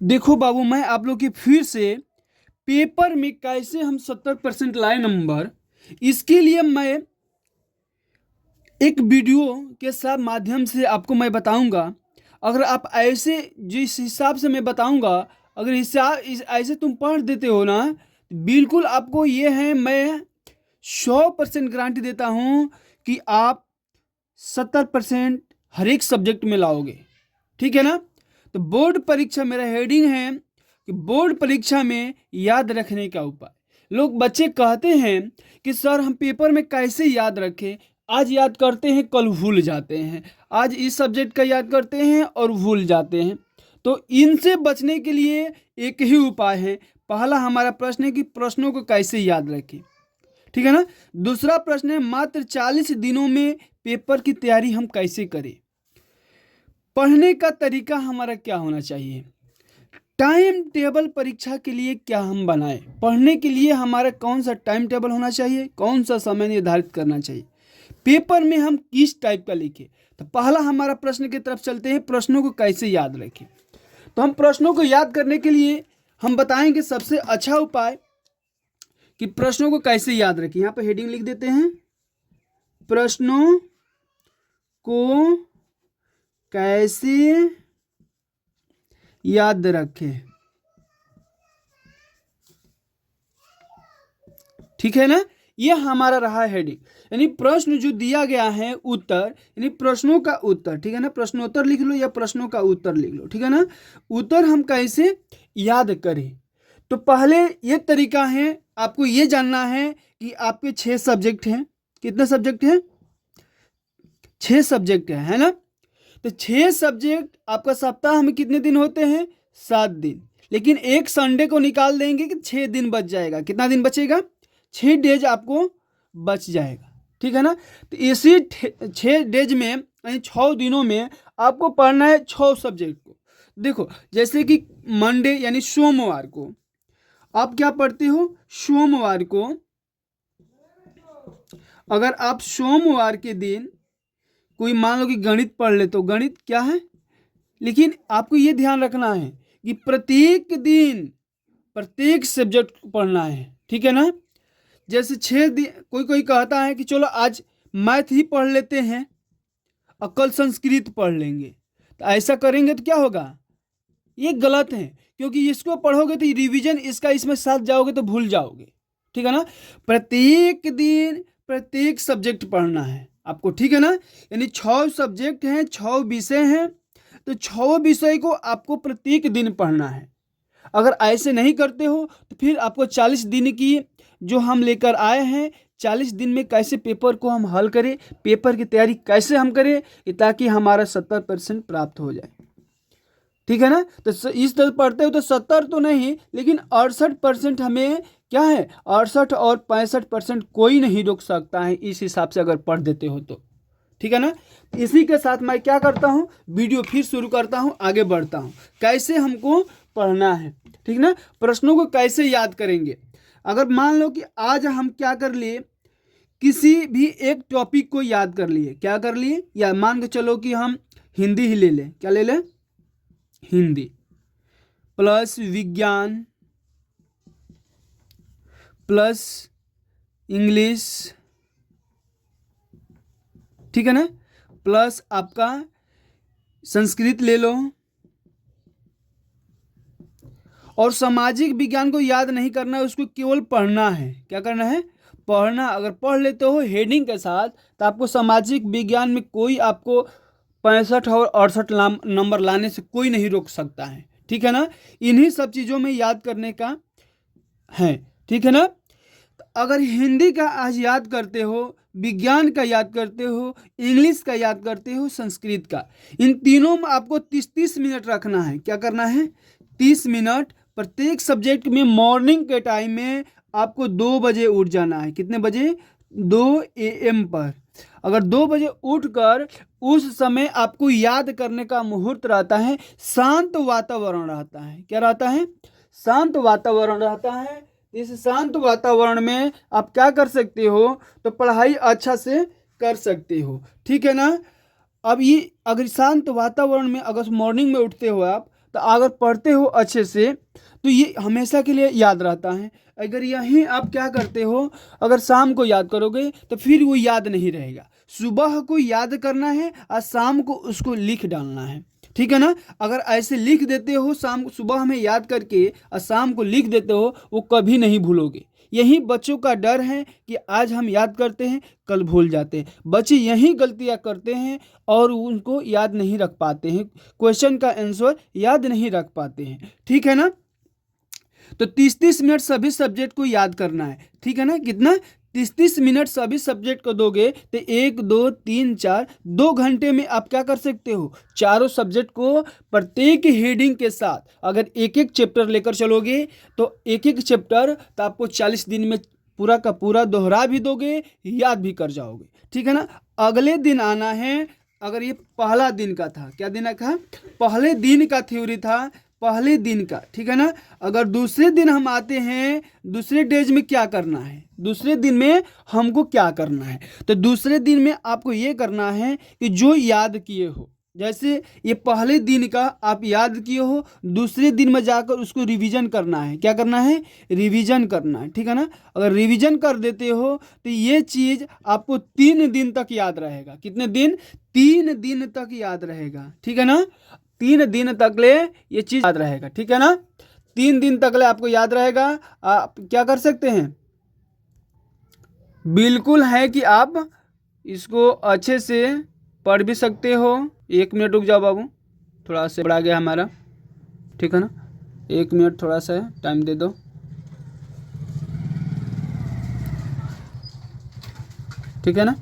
देखो बाबू, मैं आप लोग की फिर से पेपर में कैसे हम 70% लाए नंबर, इसके लिए मैं एक वीडियो के साथ माध्यम से आपको मैं बताऊंगा। अगर आप ऐसे जिस हिसाब से मैं बताऊंगा, अगर ऐसे तुम पढ़ देते हो ना, बिल्कुल आपको ये है, मैं 100% गारंटी देता हूँ कि आप 70% हर एक सब्जेक्ट में लाओगे। ठीक है ना। तो बोर्ड परीक्षा, मेरा हेडिंग है कि बोर्ड परीक्षा में याद रखने का उपाय। लोग बच्चे कहते हैं कि सर हम पेपर में कैसे याद रखें, आज याद करते हैं कल भूल जाते हैं, आज इस सब्जेक्ट का याद करते हैं और भूल जाते हैं। तो इनसे बचने के लिए एक ही उपाय है। पहला हमारा प्रश्न है कि प्रश्नों को कैसे याद रखें। ठीक है ना। दूसरा प्रश्न है मात्र 40 दिनों में पेपर की तैयारी हम कैसे करें। पढ़ने का तरीका हमारा क्या होना चाहिए। टाइम टेबल परीक्षा के लिए क्या हम बनाएं। पढ़ने के लिए हमारा कौन सा टाइम टेबल होना चाहिए, कौन सा समय निर्धारित करना चाहिए। पेपर में हम किस टाइप का लिखें। तो पहला हमारा प्रश्न की तरफ चलते हैं, प्रश्नों को कैसे याद रखें। तो हम प्रश्नों को याद करने के लिए हम बताएंगे सबसे अच्छा उपाय कि प्रश्नों को कैसे याद रखें। यहाँ पर हेडिंग लिख देते हैं, प्रश्नों को कैसे याद रखें। ठीक है ना। ये हमारा रहा हेडिंग, यानी प्रश्न जो दिया गया है उत्तर, यानी प्रश्नों का उत्तर। ठीक है ना, प्रश्नोत्तर लिख लो या प्रश्नों का उत्तर लिख लो। ठीक है ना। उत्तर हम कैसे याद करें। तो पहले ये तरीका है, आपको ये जानना है कि आपके 6 सब्जेक्ट हैं। कितने सब्जेक्ट हैं? 6 सब्जेक्ट है ना। तो 6 सब्जेक्ट आपका सप्ताह में कितने दिन होते हैं? 7 दिन। लेकिन एक संडे को निकाल देंगे कि 6 दिन बच जाएगा। कितना दिन बचेगा? 6 डेज आपको बच जाएगा। ठीक है ना। तो इसी 6 डेज में, यानी 6 दिनों में आपको पढ़ना है 6 सब्जेक्ट को। देखो, जैसे कि मंडे यानी सोमवार को आप क्या पढ़ते हो? सोमवार को अगर आप सोमवार के दिन कोई मान लो कि गणित पढ़ ले, तो गणित क्या है। लेकिन आपको ये ध्यान रखना है कि प्रत्येक दिन प्रत्येक सब्जेक्ट को पढ़ना है। ठीक है ना। जैसे 6 दिन, कोई कोई कहता है कि चलो आज मैथ ही पढ़ लेते हैं और कल संस्कृत पढ़ लेंगे। तो ऐसा करेंगे तो क्या होगा? ये गलत है, क्योंकि इसको पढ़ोगे तो रिवीजन इसका इसमें साथ जाओगे तो भूल जाओगे। ठीक है ना। प्रत्येक दिन प्रत्येक सब्जेक्ट पढ़ना है आपको। ठीक है ना। यानी 6 सब्जेक्ट हैं, 6 विषय हैं, तो 6 विषय को आपको प्रत्येक दिन पढ़ना है। अगर ऐसे नहीं करते हो तो फिर आपको 40 दिन की जो हम लेकर आए हैं, 40 दिन में कैसे पेपर को हम हल करें, पेपर की तैयारी कैसे हम करें, ताकि हमारा 70% प्राप्त हो जाए। ठीक है ना। तो इस तरह पढ़ते हो तो 70 तो नहीं, लेकिन 68% हमें क्या है, 68 और 65% कोई नहीं रोक सकता है इस हिसाब से अगर पढ़ देते हो तो। ठीक है ना। इसी के साथ मैं क्या करता हूँ, वीडियो फिर शुरू करता हूँ, आगे बढ़ता हूँ कैसे हमको पढ़ना है। ठीक ना। प्रश्नों को कैसे याद करेंगे। अगर मान लो कि आज हम क्या कर लिए, किसी भी एक टॉपिक को याद कर लिए। क्या कर लिए? या मान के चलो कि हम हिंदी ही ले लें। क्या ले लें? हिंदी प्लस विज्ञान प्लस इंग्लिश। ठीक है ना। प्लस आपका संस्कृत ले लो। और सामाजिक विज्ञान को याद नहीं करना है, उसको केवल पढ़ना है। क्या करना है? पढ़ना। अगर पढ़ लेते हो हेडिंग के साथ, तो आपको सामाजिक विज्ञान में कोई आपको 65 और 68 नंबर लाने से कोई नहीं रोक सकता है। ठीक है ना। इन्हीं सब चीज़ों में याद करने का है। ठीक है ना। तो अगर हिंदी का आज याद करते हो, विज्ञान का याद करते हो, इंग्लिश का याद करते हो, संस्कृत का, इन तीनों में आपको 30-30 मिनट रखना है। क्या करना है? 30 मिनट प्रत्येक सब्जेक्ट में। मॉर्निंग के टाइम में आपको 2 बजे उठ जाना है। कितने बजे? 2 AM पर। अगर 2 बजे उठकर उस समय आपको याद करने का मुहूर्त रहता है, शांत वातावरण रहता है। क्या रहता है? शांत वातावरण रहता है। इस शांत वातावरण में आप क्या कर सकते हो, तो पढ़ाई अच्छा से कर सकते हो। ठीक है ना। अब ये अगर शांत वातावरण में अगर मॉर्निंग में उठते हो आप, तो अगर पढ़ते हो अच्छे से तो ये हमेशा के लिए याद रहता है। अगर यहीं आप क्या करते हो, अगर शाम को याद करोगे तो फिर वो याद नहीं रहेगा। सुबह को याद करना है और शाम को उसको लिख डालना है, ठीक है ना। अगर ऐसे लिख देते हो, शाम सुबह में याद करके और शाम को लिख देते हो, वो कभी नहीं भूलोगे। यही बच्चों का डर है कि आज हम याद करते हैं कल भूल जाते हैं। बच्चे यही गलतियां करते हैं और उनको याद नहीं रख पाते हैं, क्वेश्चन का आंसर याद नहीं रख पाते हैं, ठीक है ना। तो 30-30 मिनट सभी सब्जेक्ट को याद करना है, ठीक है ना। कितना? 30-30 मिनट सभी सब्जेक्ट को दोगे तो 1 2 3 4 2 घंटे में आप क्या कर सकते हो, चारों सब्जेक्ट को प्रत्येक हेडिंग के साथ अगर एक एक चैप्टर लेकर चलोगे तो एक एक चैप्टर तो आपको 40 दिन में पूरा का पूरा दोहरा भी दोगे, याद भी कर जाओगे, ठीक है ना। अगले दिन आना है। अगर ये पहला दिन का था, क्या दिन का? पहले दिन का थ्योरी था, पहले दिन का, ठीक है ना। अगर दूसरे दिन हम आते हैं, दूसरे डेज में क्या करना है, दूसरे दिन में हमको क्या करना है, तो दूसरे दिन में आपको ये करना है कि जो याद किए हो, जैसे ये पहले दिन का आप याद किए हो, दूसरे दिन में जाकर उसको रिवीजन करना है। क्या करना है? रिवीजन करना है, ठीक है ना। अगर रिवीजन कर देते हो तो ये चीज़ आपको 3 दिन तक याद रहेगा। कितने दिन? 3 दिन तक याद रहेगा, ठीक है ना। 3 दिन तक ले ये चीज़ याद रहेगा, ठीक है ना। 3 दिन तक ले आपको याद रहेगा। आप क्या कर सकते हैं, बिल्कुल है कि आप इसको अच्छे से पढ़ भी सकते हो। 1 मिनट रुक जाओ बाबू, थोड़ा सा बढ़ा गया हमारा, ठीक है ना। 1 मिनट थोड़ा सा टाइम दे दो, ठीक है ना।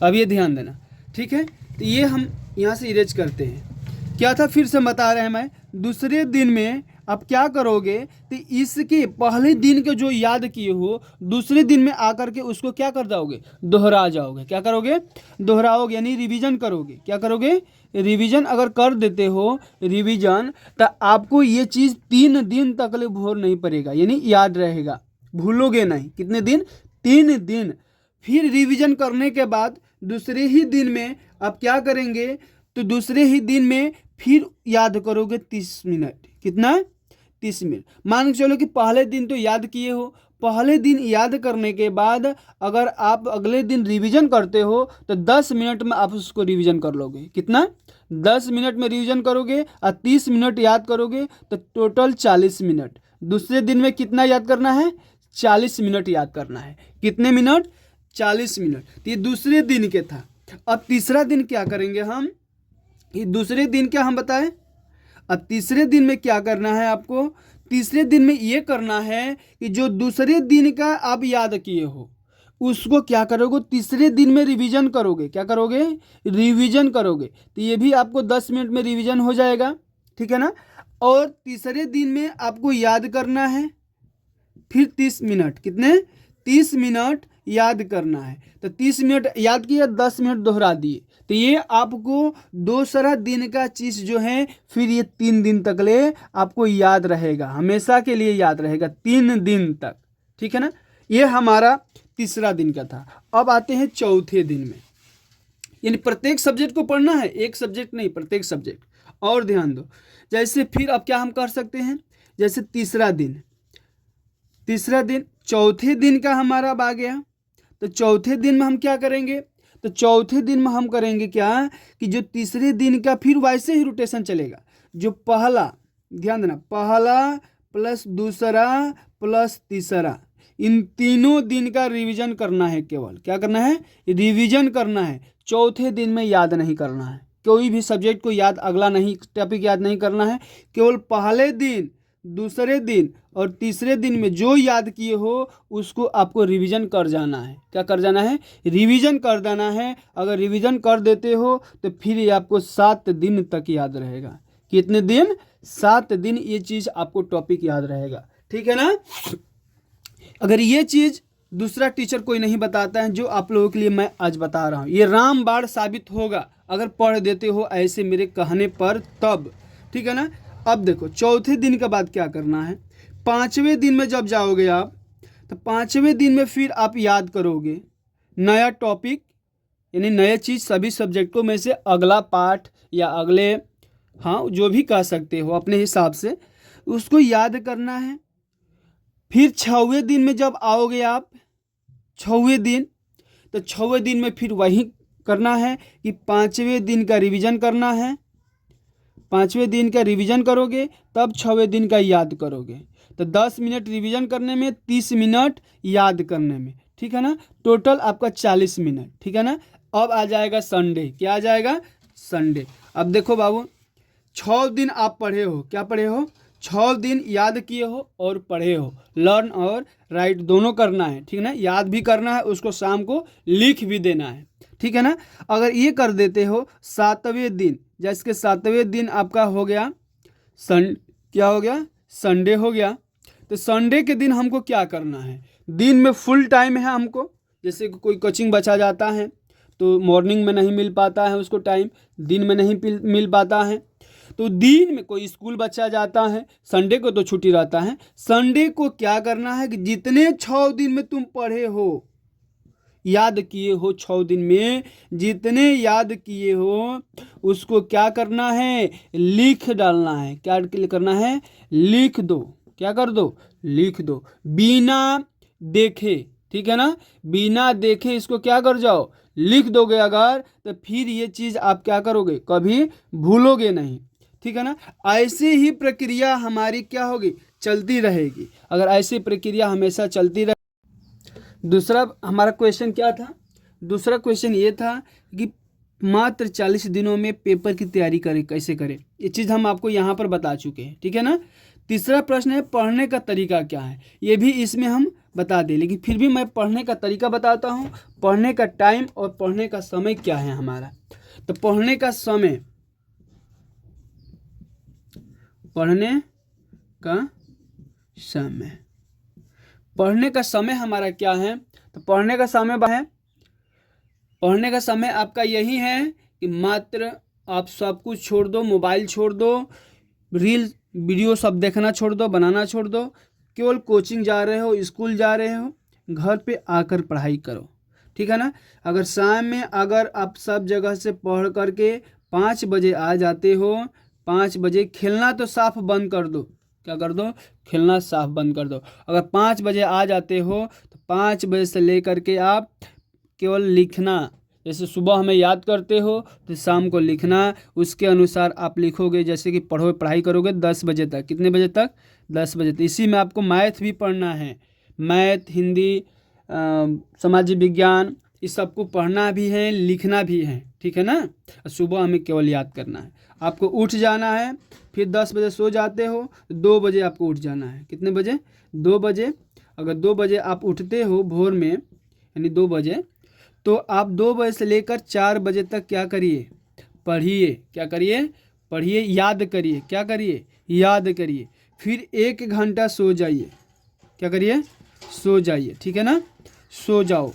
अब ये ध्यान देना, ठीक है। तो ये हम यहाँ से इरेज करते हैं। क्या था फिर से बता रहे हैं मैं, दूसरे दिन में आप क्या करोगे तो इसके पहले दिन के जो याद किए हो, दूसरे दिन में आकर के उसको क्या कर जाओगे, दोहरा जाओगे। क्या करोगे? दोहराओगे, यानी रिवीजन करोगे। क्या करोगे? रिवीजन अगर कर देते हो रिवीजन, तो आपको ये चीज़ 3 दिन तक ले भूल नहीं पड़ेगा, यानी याद रहेगा, भूलोगे नहीं। कितने दिन? 3 दिन। फिर रिवीजन करने के बाद दूसरे ही दिन में आप क्या करेंगे, तो दूसरे ही दिन में फिर याद करोगे 30 मिनट। कितना? 30 मिनट। मान के चलो कि पहले दिन तो याद किए हो, पहले दिन याद करने के बाद अगर आप अगले दिन रिवीजन करते हो तो 10 मिनट में आप उसको रिवीजन कर लोगे। कितना? 10 मिनट में रिवीजन करोगे और 30 मिनट याद करोगे तो टोटल 40 मिनट। दूसरे दिन में कितना याद करना है? 40 मिनट याद करना है। कितने मिनट? 40 मिनट। तो ये दूसरे दिन के था। अब तीसरा दिन क्या करेंगे हम, ये दूसरे दिन क्या हम बताएं। अब तीसरे दिन में क्या करना है आपको, तीसरे दिन में ये करना है कि जो दूसरे दिन का आप याद किए हो उसको क्या करोगे, तीसरे दिन में रिवीजन करोगे। क्या करोगे? रिवीजन करोगे। तो ये भी आपको 10 मिनट में रिवीजन हो जाएगा, ठीक है ना। और तीसरे दिन में आपको याद करना है फिर 30 मिनट। कितने? 30 मिनट याद करना है। तो 30 मिनट याद किया, 10 मिनट दोहरा दिए, तो ये आपको दूसरा दिन का चीज़ जो है फिर ये 3 दिन तक ले आपको याद रहेगा, हमेशा के लिए याद रहेगा 3 दिन तक, ठीक है ना। ये हमारा तीसरा दिन का था। अब आते हैं चौथे दिन में, यानी प्रत्येक सब्जेक्ट को पढ़ना है, एक सब्जेक्ट नहीं, प्रत्येक सब्जेक्ट। और ध्यान दो, जैसे फिर अब क्या हम कर सकते हैं, जैसे तीसरा दिन चौथे दिन का हमारा अब आ गया। तो चौथे दिन में हम क्या करेंगे, तो चौथे दिन में हम करेंगे क्या कि जो तीसरे दिन का फिर वैसे ही रोटेशन चलेगा। जो पहला, ध्यान देना, पहला प्लस दूसरा प्लस तीसरा, इन तीनों दिन का रिवीजन करना है। केवल क्या करना है? रिवीजन करना है। चौथे दिन में याद नहीं करना है, कोई भी सब्जेक्ट को याद, अगला नहीं टॉपिक याद नहीं करना है। केवल पहले दिन, दूसरे दिन और तीसरे दिन में जो याद किए हो उसको आपको रिवीजन कर जाना है। क्या कर जाना है? रिवीजन कर देना है। अगर रिवीजन कर देते हो तो फिर ये आपको 7 दिन तक याद रहेगा। कितने दिन? 7 दिन ये चीज़ आपको टॉपिक याद रहेगा, ठीक है ना। अगर ये चीज़ दूसरा टीचर कोई नहीं बताता है जो आप लोगों के लिए मैं आज बता रहा हूँ, ये रामबाण साबित होगा अगर पढ़ देते हो ऐसे मेरे कहने पर तब, ठीक है ना। अब देखो चौथे दिन के बाद क्या करना है, 5वें दिन में जब जाओगे आप, तो 5वें दिन में फिर आप याद करोगे नया टॉपिक, यानी नया चीज़, सभी सब्जेक्टों में से अगला पाठ या अगले हाँ जो भी कह सकते हो अपने हिसाब से, उसको याद करना है। फिर 6वें दिन में जब आओगे आप 6वें दिन, तो 6वें दिन में फिर वही करना है कि 5वें दिन का रिवीजन करना है। 5वें दिन का रिवीजन करोगे तब 6वें दिन का याद करोगे। तो 10 मिनट रिवीजन करने में, 30 मिनट याद करने में, ठीक है ना। टोटल आपका 40 मिनट, ठीक है ना। अब आ जाएगा संडे। क्या आ जाएगा? संडे। अब देखो बाबू, 6 दिन आप पढ़े हो, क्या पढ़े हो? 6 दिन याद किए हो और पढ़े हो। लर्न और राइट दोनों करना है, ठीक है ना। याद भी करना है, उसको शाम को लिख भी देना है, ठीक है ना। अगर ये कर देते हो 7वें दिन, जैसे कि 7वें दिन आपका हो गया क्या हो गया? संडे हो गया। तो संडे के दिन हमको क्या करना है? दिन में फुल टाइम है हमको, जैसे कि कोई कोचिंग बचा जाता है तो मॉर्निंग में नहीं मिल पाता है उसको टाइम, दिन में नहीं मिल पाता है। तो दिन में कोई स्कूल बच्चा जाता है, संडे को तो छुट्टी रहता है। संडे को क्या करना है कि जितने 6 दिन में तुम पढ़े हो, याद किए हो, 6 दिन में जितने याद किए हो उसको क्या करना है? लिख डालना है। क्या करना है? लिख दो। क्या कर दो? लिख दो, बिना देखे, ठीक है ना। बिना देखे इसको क्या कर जाओ? लिख दोगे अगर, तो फिर ये चीज़ आप क्या करोगे? कभी भूलोगे नहीं, ठीक है ना। ऐसे ही प्रक्रिया हमारी क्या होगी? चलती रहेगी। अगर ऐसी प्रक्रिया हमेशा चलती रहे। दूसरा हमारा क्वेश्चन क्या था? दूसरा क्वेश्चन ये था कि मात्र 40 दिनों में पेपर की तैयारी करें, कैसे करें? ये चीज़ हम आपको यहाँ पर बता चुके हैं, ठीक है ना। तीसरा प्रश्न है पढ़ने का तरीका क्या है? ये भी इसमें हम बता दें, लेकिन फिर भी मैं पढ़ने का तरीका बताता हूँ। पढ़ने का टाइम और पढ़ने का समय क्या है हमारा। तो पढ़ने का समय, पढ़ने का समय, पढ़ने का समय हमारा क्या है? तो पढ़ने का समय है, पढ़ने का समय आपका यही है कि मात्र आप सब कुछ छोड़ दो, मोबाइल छोड़ दो, रील वीडियो सब देखना छोड़ दो, बनाना छोड़ दो। केवल कोचिंग जा रहे हो, स्कूल जा रहे हो, घर पे आकर पढ़ाई करो, ठीक है ना। अगर शाम में अगर आप सब जगह से पढ़ करके 5 बजे आ जाते हो, 5 बजे खेलना तो साफ बंद कर दो। क्या कर दो? खेलना साफ बंद कर दो। अगर 5 बजे आ जाते हो तो 5 बजे से लेकर के आप केवल लिखना, जैसे सुबह हमें याद करते हो तो शाम को लिखना, उसके अनुसार आप लिखोगे। जैसे कि पढ़ाई करोगे 10 बजे तक, कितने बजे तक? 10 बजे तक। इसी में आपको मैथ भी पढ़ना है, मैथ, हिंदी, सामाजिक विज्ञान, इस सबको पढ़ना भी है, लिखना भी है, ठीक है ना। सुबह हमें केवल याद करना है। आपको उठ जाना है, फिर 10 बजे सो जाते हो, 2 बजे आपको उठ जाना है। कितने बजे? 2 बजे। अगर 2 बजे आप उठते हो भोर में, यानी 2 बजे, तो आप 2 बजे से लेकर 4 बजे तक क्या करिए? पढ़िए। क्या करिए? पढ़िए, याद करिए। क्या करिए? याद करिए। फिर 1 घंटा सो जाइए। क्या करिए? सो जाइए, ठीक है ना। सो जाओ,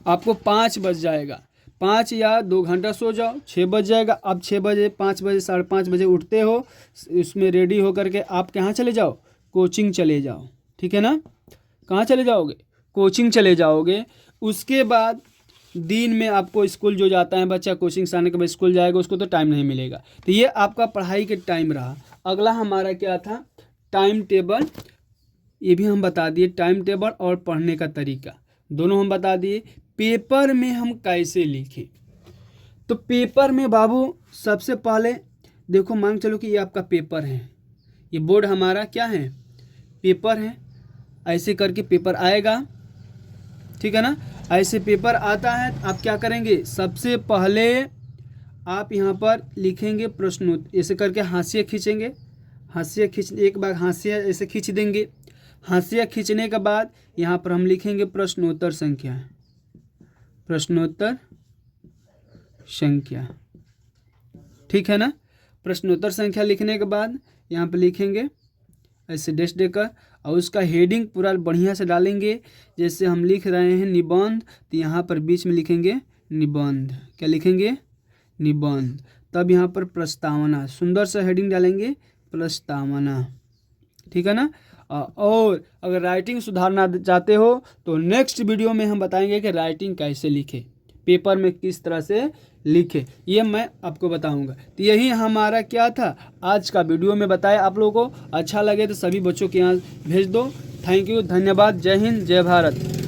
आपको 5 बज जाएगा। 5 या 2 घंटा सो जाओ, 6 बज जाएगा। अब 6 बजे, 5 बजे, 5:30 बजे उठते हो, उसमें रेडी होकर के आप कहाँ चले जाओ? कोचिंग चले जाओ, ठीक है ना। कहाँ चले जाओगे? कोचिंग चले जाओगे। उसके बाद दिन में आपको स्कूल जो जाता है बच्चा, कोचिंग से आने के बाद स्कूल जाएगा, उसको तो टाइम नहीं मिलेगा। तो ये आपका पढ़ाई के टाइम रहा। अगला हमारा क्या था? Time table. ये भी हम बता दिए, टाइम टेबल और पढ़ने का तरीका दोनों हम बता दिए। पेपर में हम कैसे लिखें? तो पेपर में बाबू सबसे पहले देखो, मान चलो कि ये आपका पेपर है, ये बोर्ड हमारा क्या है? पेपर है। ऐसे करके पेपर आएगा, ठीक है ना। ऐसे पेपर आता है, आप क्या करेंगे? सबसे पहले आप यहाँ पर लिखेंगे प्रश्नोत्तर, ऐसे करके हाशिया खींचेंगे। हाशिया खींच, एक बार हाशिया ऐसे खींच देंगे। हाशिया खींचने के बाद यहाँ पर हम लिखेंगे प्रश्नोत्तर संख्या, प्रश्नोत्तर संख्या, ठीक है ना। प्रश्नोत्तर संख्या लिखने के बाद यहाँ पर लिखेंगे ऐसे डैश देकर, और उसका हेडिंग पूरा बढ़िया से डालेंगे। जैसे हम लिख रहे हैं निबंध, तो यहाँ पर बीच में लिखेंगे निबंध। क्या लिखेंगे? निबंध। तब यहाँ पर प्रस्तावना, सुंदर सा हेडिंग डालेंगे, प्रस्तावना, ठीक है ना। और अगर राइटिंग सुधारना चाहते हो तो नेक्स्ट वीडियो में हम बताएंगे कि राइटिंग कैसे लिखें, पेपर में किस तरह से लिखे, ये मैं आपको बताऊंगा। तो यही हमारा क्या था आज का वीडियो में बताया। आप लोगों को अच्छा लगे तो सभी बच्चों के यहाँ भेज दो। थैंक यू, धन्यवाद, जय हिंद, जय भारत।